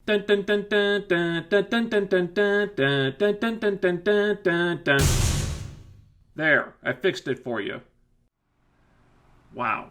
Dun dun dun dun dun dun dun dun dun dun dun dun dun dun dun dun dun dun. There, I fixed it for you. Wow.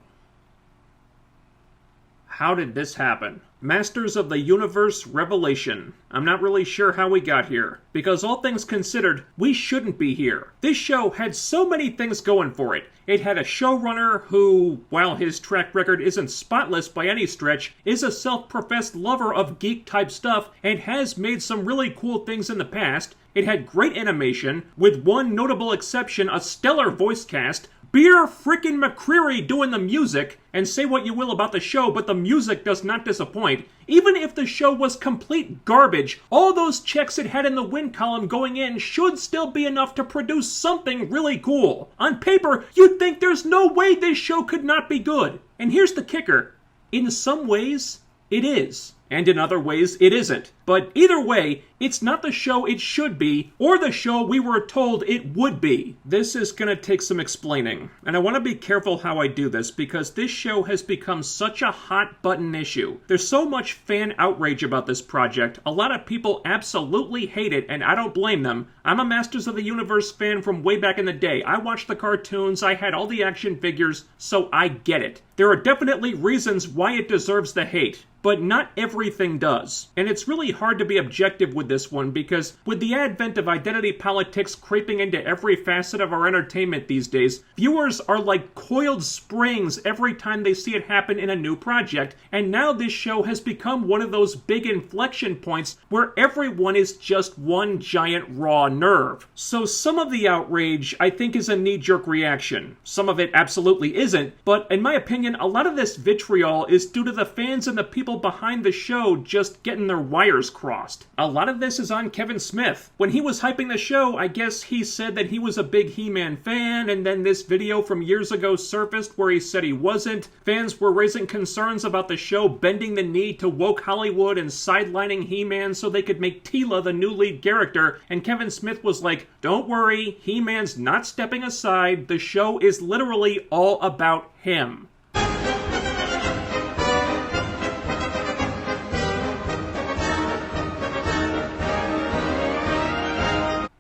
How did this happen? Masters of the Universe Revelation. I'm not really sure how we got here, because all things considered, we shouldn't be here. This show had so many things going for it. It had a showrunner who, while his track record isn't spotless by any stretch, is a self-professed lover of geek-type stuff and has made some really cool things in the past. It had great animation, with one notable exception, a stellar voice cast, Beer frickin' McCreary doing the music, and say what you will about the show, but the music does not disappoint. Even if the show was complete garbage, all those checks it had in the win column going in should still be enough to produce something really cool. On paper, you'd think there's no way this show could not be good. And here's the kicker. In some ways, it is. And in other ways, it isn't. But either way, it's not the show it should be, or the show we were told it would be. This is gonna take some explaining, and I want to be careful how I do this, because this show has become such a hot-button issue. There's so much fan outrage about this project, a lot of people absolutely hate it, and I don't blame them. I'm a Masters of the Universe fan from way back in the day. I watched the cartoons, I had all the action figures, so I get it. There are definitely reasons why it deserves the hate, but not everything does. And it's really hard to be objective with this one, because with the advent of identity politics creeping into every facet of our entertainment these days, viewers are like coiled springs every time they see it happen in a new project, and now this show has become one of those big inflection points where everyone is just one giant raw nerve. So some of the outrage, I think, is a knee-jerk reaction. Some of it absolutely isn't, but in my opinion, a lot of this vitriol is due to the fans and the people behind the show just getting their wires crossed. A lot of this is on Kevin Smith. When he was hyping the show, I guess he said that he was a big He-Man fan, and then this video from years ago surfaced where he said he wasn't. Fans were raising concerns about the show bending the knee to woke Hollywood and sidelining He-Man so they could make Teela the new lead character, and Kevin Smith was like, "Don't worry, He-Man's not stepping aside. The show is literally all about him."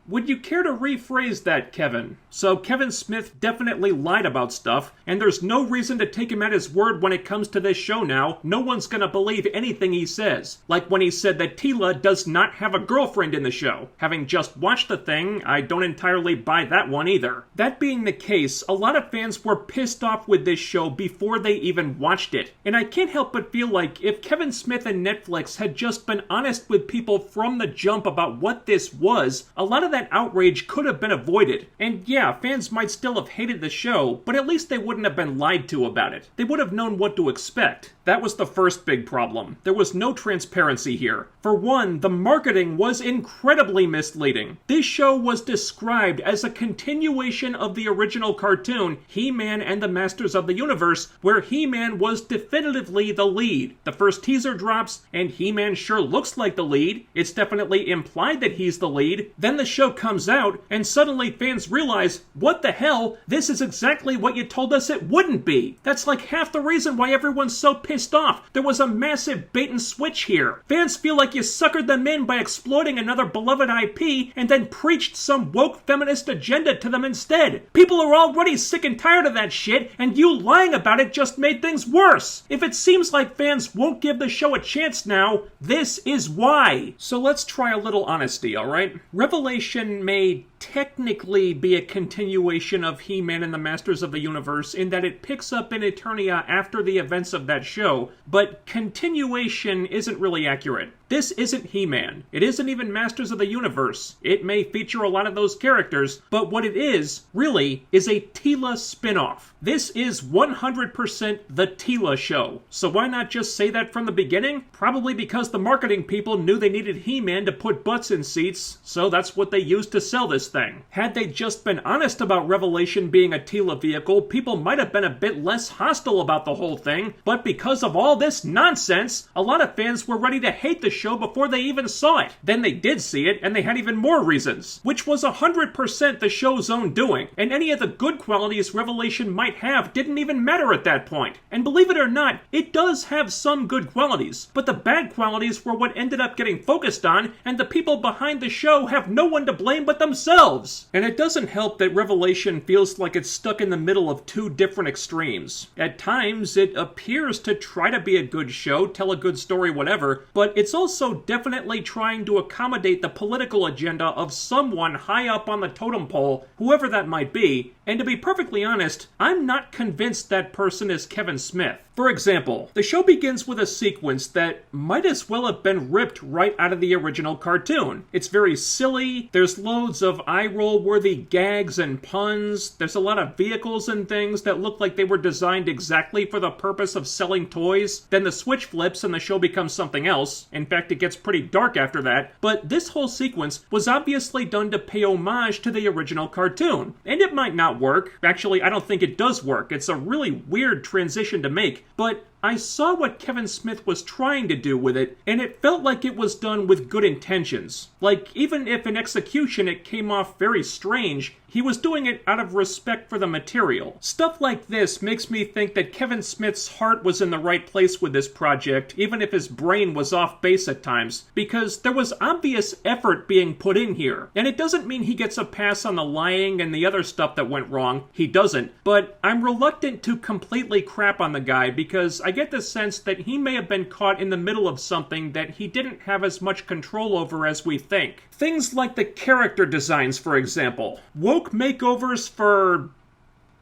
Would you care to rephrase that, Kevin? So Kevin Smith definitely lied about stuff, and there's no reason to take him at his word when it comes to this show now. No one's gonna believe anything he says. Like when he said that Teela does not have a girlfriend in the show. Having just watched the thing, I don't entirely buy that one either. That being the case, a lot of fans were pissed off with this show before they even watched it. And I can't help but feel like if Kevin Smith and Netflix had just been honest with people from the jump about what this was, a lot of that outrage could have been avoided. And yeah, fans might still have hated the show, but at least they wouldn't have been lied to about it. They would have known what to expect. That was the first big problem. There was no transparency here. For one, the marketing was incredibly misleading. This show was described as a continuation of the original cartoon, He-Man and the Masters of the Universe, where He-Man was definitively the lead. The first teaser drops, and He-Man sure looks like the lead. It's definitely implied that he's the lead. Then the show comes out, and suddenly fans realize, what the hell? This is exactly what you told us it wouldn't be. That's like half the reason why everyone's so pissed off. There was a massive bait and switch here. Fans feel like you suckered them in by exploiting another beloved IP and then preached some woke feminist agenda to them instead. People are already sick and tired of that shit, and you lying about it just made things worse. If it seems like fans won't give the show a chance now, this is why. So let's try a little honesty, alright? Revelation may technically be a continuation of He-Man and the Masters of the Universe in that it picks up in Eternia after the events of that show, but continuation isn't really accurate. This isn't He-Man. It isn't even Masters of the Universe. It may feature a lot of those characters, but what it is, really, is a Teela spin-off. This is 100% the Teela show. So why not just say that from the beginning? Probably because the marketing people knew they needed He-Man to put butts in seats, so that's what they used to sell this thing. Had they just been honest about Revelation being a Teela vehicle, people might have been a bit less hostile about the whole thing, but because because of all this nonsense, a lot of fans were ready to hate the show before they even saw it. Then they did see it, and they had even more reasons, which was 100% the show's own doing, and any of the good qualities Revelation might have didn't even matter at that point. And believe it or not, it does have some good qualities, but the bad qualities were what ended up getting focused on, and the people behind the show have no one to blame but themselves. And it doesn't help that Revelation feels like it's stuck in the middle of two different extremes. At times, it appears to try to be a good show, tell a good story, whatever, but it's also definitely trying to accommodate the political agenda of someone high up on the totem pole, whoever that might be, and to be perfectly honest, I'm not convinced that person is Kevin Smith. For example, the show begins with a sequence that might as well have been ripped right out of the original cartoon. It's very silly, there's loads of eye-roll-worthy gags and puns, there's a lot of vehicles and things that look like they were designed exactly for the purpose of selling toys. Then the switch flips and the show becomes something else. In fact, it gets pretty dark after that. But this whole sequence was obviously done to pay homage to the original cartoon. And it might not work. Actually, I don't think it does work. It's a really weird transition to make. But I saw what Kevin Smith was trying to do with it, and it felt like it was done with good intentions. Like, even if in execution it came off very strange, he was doing it out of respect for the material. Stuff like this makes me think that Kevin Smith's heart was in the right place with this project, even if his brain was off base at times, because there was obvious effort being put in here. And it doesn't mean he gets a pass on the lying and the other stuff that went wrong. He doesn't. But I'm reluctant to completely crap on the guy because I get the sense that he may have been caught in the middle of something that he didn't have as much control over as we think. Things like the character designs, for example. Woke makeovers for,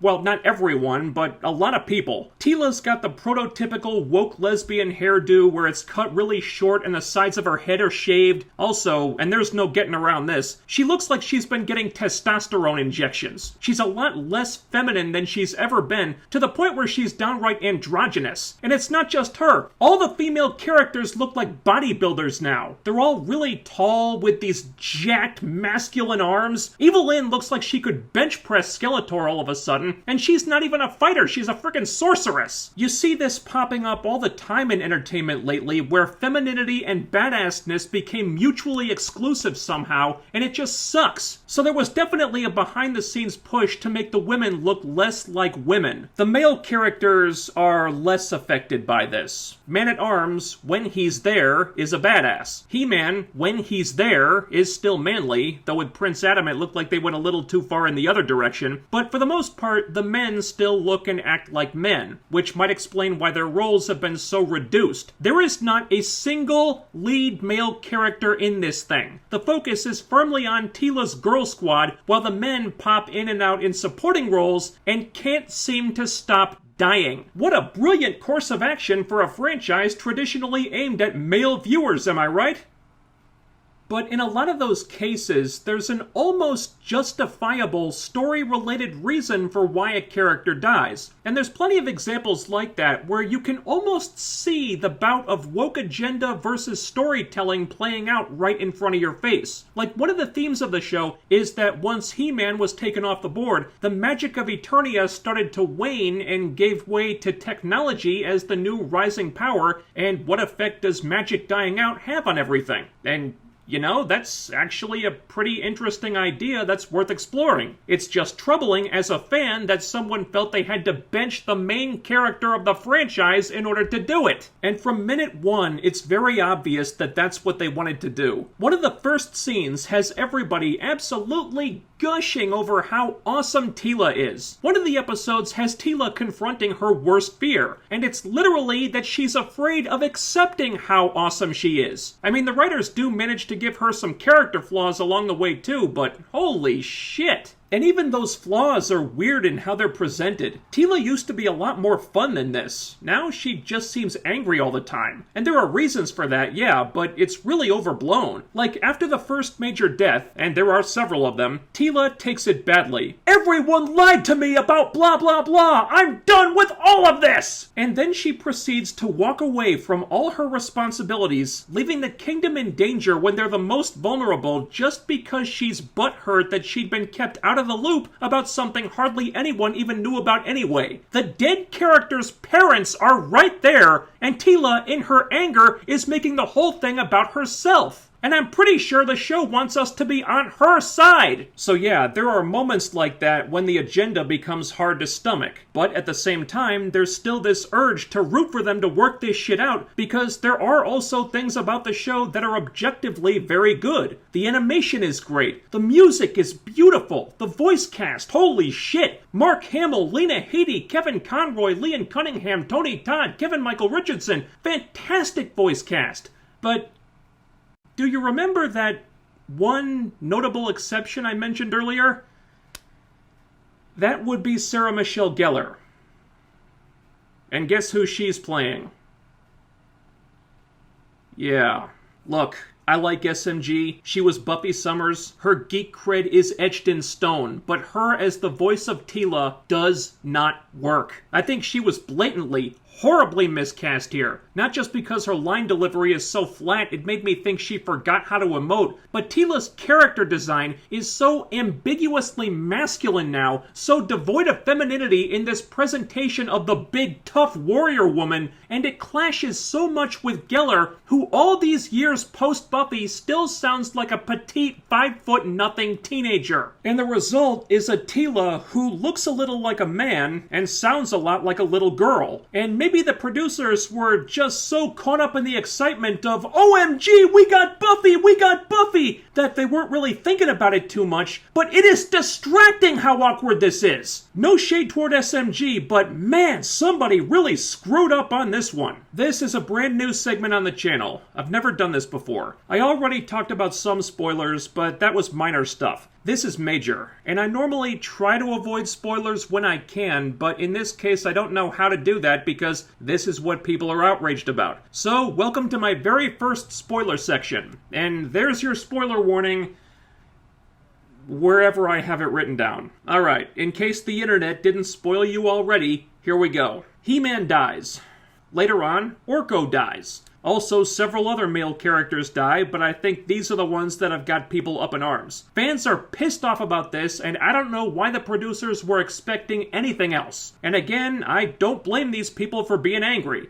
well, not everyone, but a lot of people. Teela's got the prototypical woke lesbian hairdo where it's cut really short and the sides of her head are shaved. Also, and there's no getting around this, she looks like she's been getting testosterone injections. She's a lot less feminine than she's ever been, to the point where she's downright androgynous. And it's not just her. All the female characters look like bodybuilders now. They're all really tall with these jacked masculine arms. Evelyn looks like she could bench press Skeletor all of a sudden. And she's not even a fighter, she's a frickin' sorceress! You see this popping up all the time in entertainment lately, where femininity and badassness became mutually exclusive somehow, and it just sucks. So there was definitely a behind-the-scenes push to make the women look less like women. The male characters are less affected by this. Man-at-Arms, when he's there, is a badass. He-Man, when he's there, is still manly, though with Prince Adam it looked like they went a little too far in the other direction, but for the most part, the men still look and act like men, which might explain why their roles have been so reduced. There is not a single lead male character in this thing. The focus is firmly on Teela's girl squad, while the men pop in and out in supporting roles and can't seem to stop dying. What a brilliant course of action for a franchise traditionally aimed at male viewers, am I right? But in a lot of those cases, there's an almost justifiable story-related reason for why a character dies. And there's plenty of examples like that where you can almost see the bout of woke agenda versus storytelling playing out right in front of your face. Like, one of the themes of the show is that once He-Man was taken off the board, the magic of Eternia started to wane and gave way to technology as the new rising power, and what effect does magic dying out have on everything? And you know, that's actually a pretty interesting idea that's worth exploring. It's just troubling as a fan that someone felt they had to bench the main character of the franchise in order to do it. And from minute one, it's very obvious that that's what they wanted to do. One of the first scenes has everybody absolutely gushing over how awesome Teela is. One of the episodes has Teela confronting her worst fear, and it's literally that she's afraid of accepting how awesome she is. I mean, the writers do manage to give her some character flaws along the way too, but holy shit! And even those flaws are weird in how they're presented. Teela used to be a lot more fun than this. Now she just seems angry all the time. And there are reasons for that, yeah, but it's really overblown. Like, after the first major death, and there are several of them, Teela takes it badly. Everyone lied to me about blah blah blah! I'm done with all of this! And then she proceeds to walk away from all her responsibilities, leaving the kingdom in danger when they're the most vulnerable just because she's butthurt that she'd been kept out of of the loop about something hardly anyone even knew about anyway. The dead character's parents are right there, and Teela, in her anger, is making the whole thing about herself. And I'm pretty sure the show wants us to be on her side. So yeah, there are moments like that when the agenda becomes hard to stomach. But at the same time, there's still this urge to root for them to work this shit out, because there are also things about the show that are objectively very good. The animation is great. The music is beautiful. The voice cast, holy shit. Mark Hamill, Lena Headey, Kevin Conroy, Liam Cunningham, Tony Todd, Kevin Michael Richardson. Fantastic voice cast. But do you remember that one notable exception I mentioned earlier? That would be Sarah Michelle Gellar. And guess who she's playing? Yeah. Look, I like SMG. She was Buffy Summers. Her geek cred is etched in stone, but her as the voice of Teela does not work. I think she was blatantly, horribly miscast here. Not just because her line delivery is so flat it made me think she forgot how to emote, but Teela's character design is so ambiguously masculine now, so devoid of femininity in this presentation of the big tough warrior woman, and it clashes so much with Gellar, who all these years post-Buffy still sounds like a petite 5'0" teenager. And the result is a Teela who looks a little like a man and sounds a lot like a little girl. And maybe the producers were just so caught up in the excitement of, OMG, we got Buffy, that they weren't really thinking about it too much, but it is distracting how awkward this is. No shade toward SMG, but man, somebody really screwed up on this one. This is a brand new segment on the channel. I've never done this before. I already talked about some spoilers, but that was minor stuff. This is major, and I normally try to avoid spoilers when I can, but in this case I don't know how to do that because this is what people are outraged about. So, welcome to my very first spoiler section, and there's your spoiler warning wherever I have it written down. Alright, in case the internet didn't spoil you already, here we go. He-Man dies. Later on, Orko dies. Also, several other male characters die, but I think these are the ones that have got people up in arms. Fans are pissed off about this, and I don't know why the producers were expecting anything else. And again, I don't blame these people for being angry.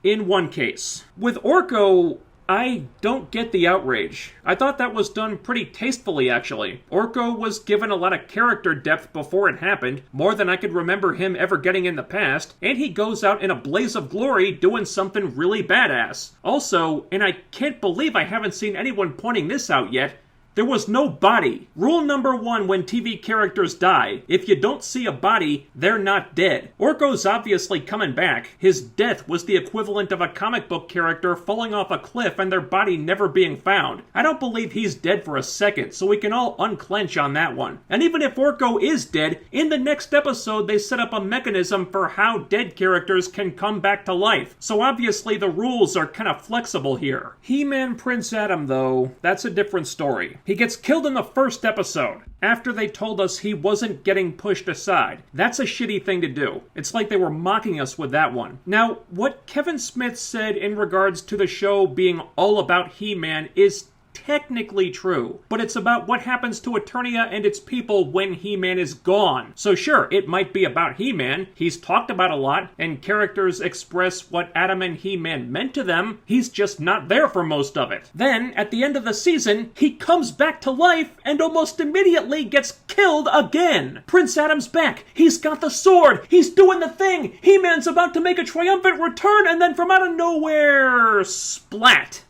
In one case. With Orko, I don't get the outrage. I thought that was done pretty tastefully, actually. Orko was given a lot of character depth before it happened, more than I could remember him ever getting in the past, and he goes out in a blaze of glory doing something really badass. Also, and I can't believe I haven't seen anyone pointing this out yet, there was no body. Rule number 1 when TV characters die, if you don't see a body, they're not dead. Orko's obviously coming back. His death was the equivalent of a comic book character falling off a cliff and their body never being found. I don't believe he's dead for a second, so we can all unclench on that one. And even if Orko is dead, in the next episode they set up a mechanism for how dead characters can come back to life. So obviously the rules are kind of flexible here. He-Man Prince Adam, though, that's a different story. He gets killed in the first episode, after they told us he wasn't getting pushed aside. That's a shitty thing to do. It's like they were mocking us with that one. Now, what Kevin Smith said in regards to the show being all about He-Man is technically true, but it's about what happens to Eternia and its people when He-Man is gone. So sure, it might be about He-Man. He's talked about a lot, and characters express what Adam and He-Man meant to them. He's just not there for most of it. Then, at the end of the season, he comes back to life and almost immediately gets killed again. Prince Adam's back. He's got the sword. He's doing the thing. He-Man's about to make a triumphant return, and then from out of nowhere, splat.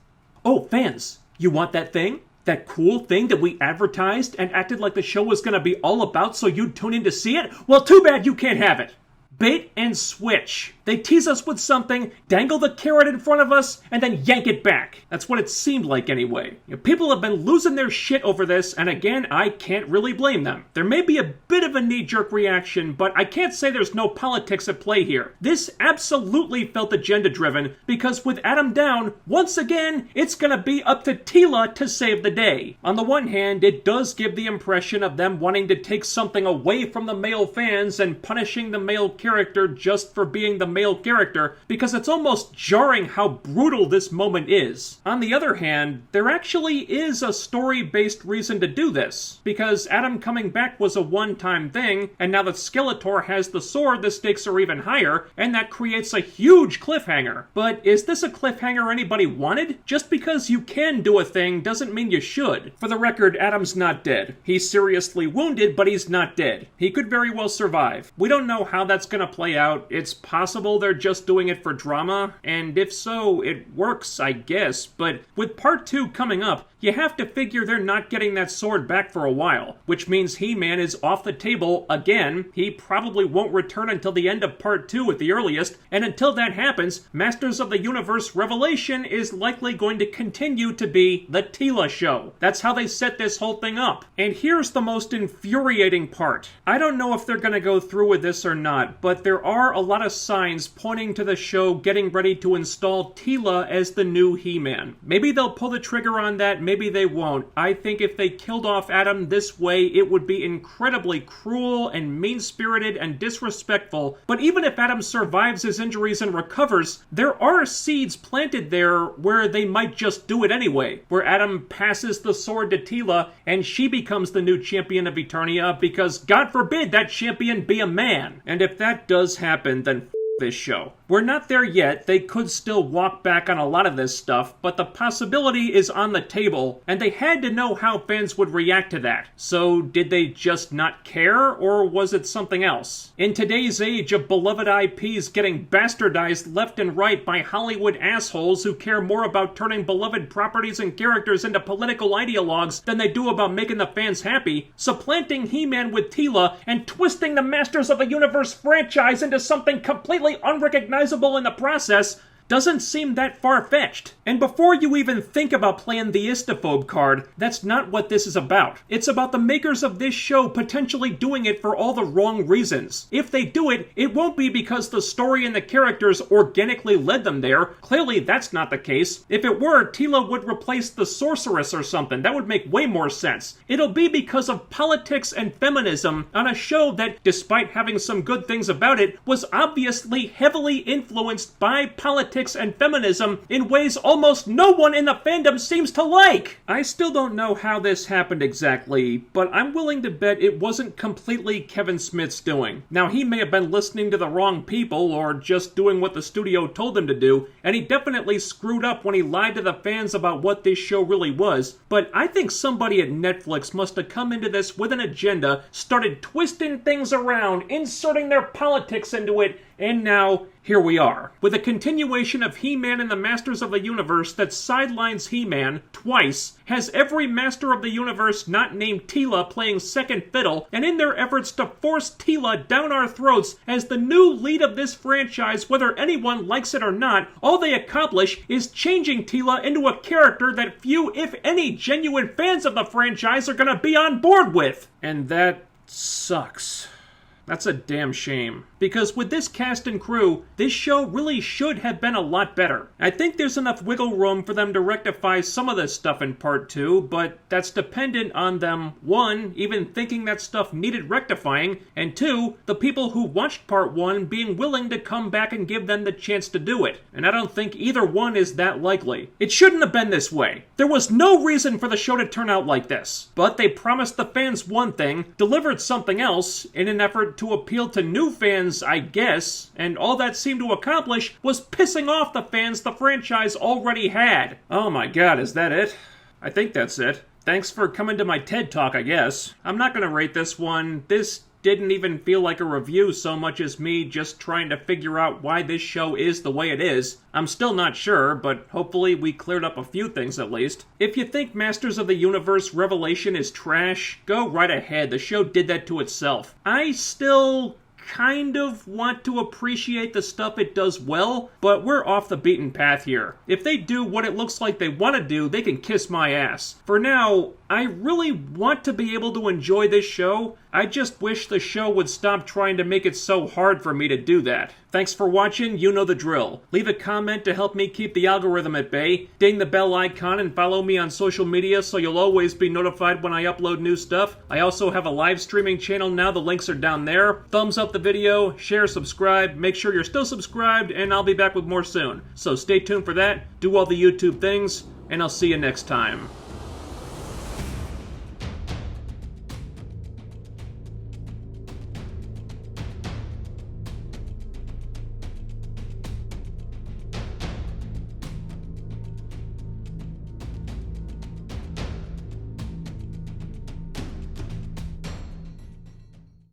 Oh, fans. You want that thing? That cool thing that we advertised and acted like the show was going to be all about so you'd tune in to see it? Well, too bad you can't have it. Bait and switch. They tease us with something, dangle the carrot in front of us, and then yank it back. That's what it seemed like anyway. People have been losing their shit over this, and again, I can't really blame them. There may be a bit of a knee-jerk reaction, but I can't say there's no politics at play here. This absolutely felt agenda-driven, because with Adam down, once again, it's gonna be up to Teela to save the day. On the one hand, it does give the impression of them wanting to take something away from the male fans and punishing the male characters character just for being the male character, because it's almost jarring how brutal this moment is. On the other hand, there actually is a story-based reason to do this, because Adam coming back was a one-time thing, and now that Skeletor has the sword, the stakes are even higher, and that creates a huge cliffhanger. But is this a cliffhanger anybody wanted? Just because you can do a thing doesn't mean you should. For the record, Adam's not dead. He's seriously wounded, but he's not dead. He could very well survive. We don't know how that's gonna play out. It's possible they're just doing it for drama, and if so, it works, I guess. But with part 2 coming up, you have to figure they're not getting that sword back for a while, which means He-Man is off the table again. He probably won't return until the end of part 2 at the earliest, and until that happens, Masters of the Universe Revelation is likely going to continue to be the Teela show. That's how they set this whole thing up. And here's the most infuriating part. I don't know if they're going to go through with this or not, but there are a lot of signs pointing to the show getting ready to install Teela as the new He-Man. Maybe they'll pull the trigger on that, maybe they won't. I think if they killed off Adam this way, it would be incredibly cruel and mean-spirited and disrespectful. But even if Adam survives his injuries and recovers, there are seeds planted there where they might just do it anyway, where Adam passes the sword to Teela and she becomes the new champion of Eternia because, God forbid, that champion be a man. And if that does happen, then this show. We're not there yet. They could still walk back on a lot of this stuff, but the possibility is on the table, and they had to know how fans would react to that. So did they just not care, or was it something else? In today's age of beloved IPs getting bastardized left and right by Hollywood assholes who care more about turning beloved properties and characters into political ideologues than they do about making the fans happy, supplanting He-Man with Teela and twisting the Masters of the Universe franchise into something completely unrecognizable in the process doesn't seem that far-fetched. And before you even think about playing the Istophobe card, that's not what this is about. It's about the makers of this show potentially doing it for all the wrong reasons. If they do it, it won't be because the story and the characters organically led them there. Clearly, that's not the case. If it were, Teela would replace the Sorceress or something. That would make way more sense. It'll be because of politics and feminism on a show that, despite having some good things about it, was obviously heavily influenced by politics and feminism in ways almost no one in the fandom seems to like. I still don't know how this happened exactly, but I'm willing to bet it wasn't completely Kevin Smith's doing. Now, he may have been listening to the wrong people or just doing what the studio told him to do, and he definitely screwed up when he lied to the fans about what this show really was, but I think somebody at Netflix must have come into this with an agenda, started twisting things around, inserting their politics into it, and now, here we are. With a continuation of He-Man and the Masters of the Universe that sidelines He-Man twice, has every Master of the Universe not named Teela playing second fiddle, and in their efforts to force Teela down our throats as the new lead of this franchise, whether anyone likes it or not, all they accomplish is changing Teela into a character that few, if any, genuine fans of the franchise are gonna be on board with. And that sucks. That's a damn shame. Because with this cast and crew, this show really should have been a lot better. I think there's enough wiggle room for them to rectify some of this stuff in part 2, but that's dependent on them, 1, even thinking that stuff needed rectifying, and 2, the people who watched part 1 being willing to come back and give them the chance to do it. And I don't think either one is that likely. It shouldn't have been this way. There was no reason for the show to turn out like this. But they promised the fans one thing, delivered something else, in an effort to appeal to new fans, I guess, and all that seemed to accomplish was pissing off the fans the franchise already had. Oh my god, is that it? I think that's it. Thanks for coming to my TED Talk, I guess. I'm not gonna rate this one. This didn't even feel like a review so much as me just trying to figure out why this show is the way it is. I'm still not sure, but hopefully we cleared up a few things at least. If you think Masters of the Universe Revelation is trash, go right ahead. The show did that to itself. I still kind of want to appreciate the stuff it does well, but we're off the beaten path here. If they do what it looks like they want to do, they can kiss my ass. For now, I really want to be able to enjoy this show, I just wish the show would stop trying to make it so hard for me to do that. Thanks for watching, you know the drill. Leave a comment to help me keep the algorithm at bay, ding the bell icon, and follow me on social media so you'll always be notified when I upload new stuff. I also have a live streaming channel now, the links are down there. Thumbs up the video, share, subscribe, make sure you're still subscribed, and I'll be back with more soon. So stay tuned for that, do all the YouTube things, and I'll see you next time.